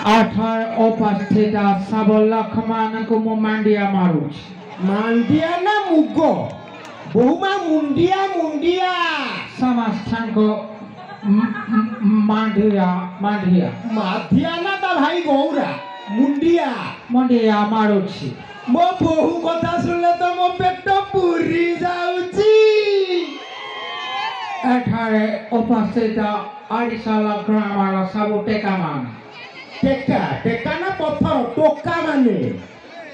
अठार उपस्थित सब लखमान को मु मांडिया मारू मांडिया ना मुगो बहुमा मुंडिया मुंडिया समस्थान को मांडिया मांडिया माधिया ना ता भाई गौरा मुंडिया मंडिया मारू मो बहु कथा सुनले तो मो पेट पूरी जाउची एठारे उपस्थित आड़ीशाला ग्रामार सब टेका मान टेका टेका ना पत्थर टोका माने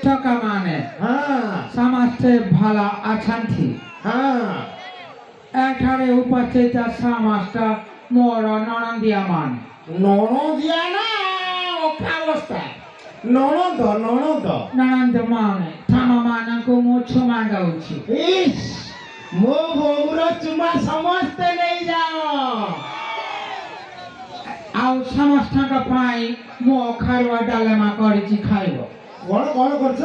टका माने हाँ समस्ते भला अछंती हाँ एठारे उपस्थित समस्त मोर ननंदिया मान ननदिया ना ओखावस्था ननद ननद ननंद माने थामा मान को मु छुमा दउछि इस मो बहुर चुमा समस्ते नहीं जाओ आउ समस्त का पाई मु अखारुआ डालमा करिछि खाइबो कौन कौन करछ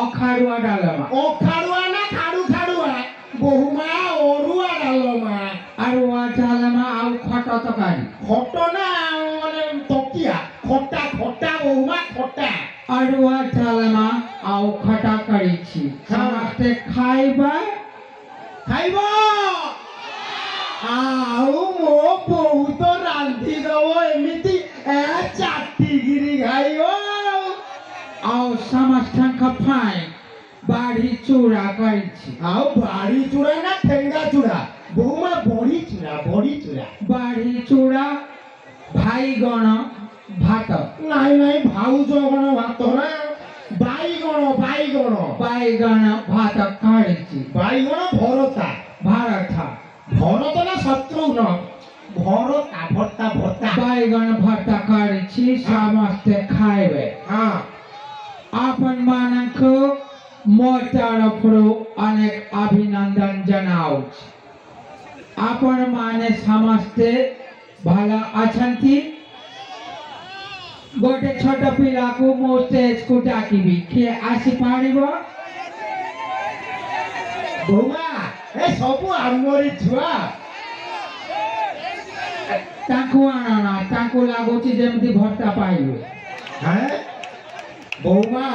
अखारुआ डालमा ओखारुआ ना खाडू खाडुआ बहुमा ओरुआ डालमा अरुआ डालमा आउ खट तकारी खटना माने तकिया खट्टा खट्टा बहुमा खट्टा अरुआ डालमा आउ खटा करिछि समस्त खाइबा खाइबो आउ मो बहुत रांधी दबो एमिति चाटीगिरी खाइबो आउ समस्त का पाई बाढ़ी चूड़ा करिछि आउ बाड़ी चूड़ा ना ठेंगा चूड़ा बहुमा बड़ी चूड़ा बाढ़ी चूड़ा भाई गण भात नहीं नहीं भाउज गण भात ना बाईगण भात करिछि बाईगण भरता भारत भरत ना शत्रुघ्न भरता भत्ता भत्ता बाईगण भात करिछि समस्त खाइबे हाँ आपन मानक मोर तरफरु अनेक अभिनंदन जनाउछि आपन माने समस्ते भला अछंती गोटे छोट पिला को मो स्टेज को डाकिबी के आसी पारिबो बहुमा ए सबु आमरी छुआ ताकू आना ताकू लागोची जेमती भट्टा पाइबे हैं बहुमा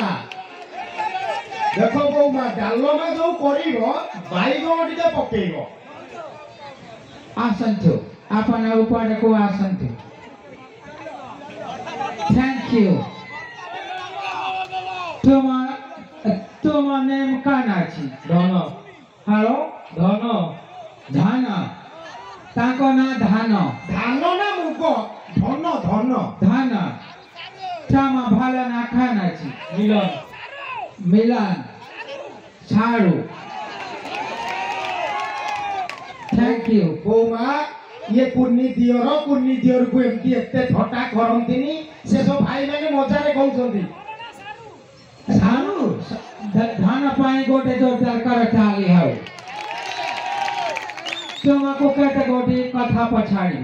देखो बहुमा डालमा जो करिवो बाईगण टिके पकेइवो आसंतु आपन ऊपर को आसंतु थैंक यू तुम्हारा नेम काना छी धन हेलो धन धान ताको ना धान धान ना मुगो धन धन धान चामा भाला ना खाना छी मिलन मिलन छाड़ू थैंक यू बहुमा ये कुन्नी दियर को एमती एते ठटा करंतिनी से सब भाई माने मजारे कहउछंती सारू धान पाई गोटे जोरदार कर चाली हाउ तुमको कहते गोटे कथा पछाड़ी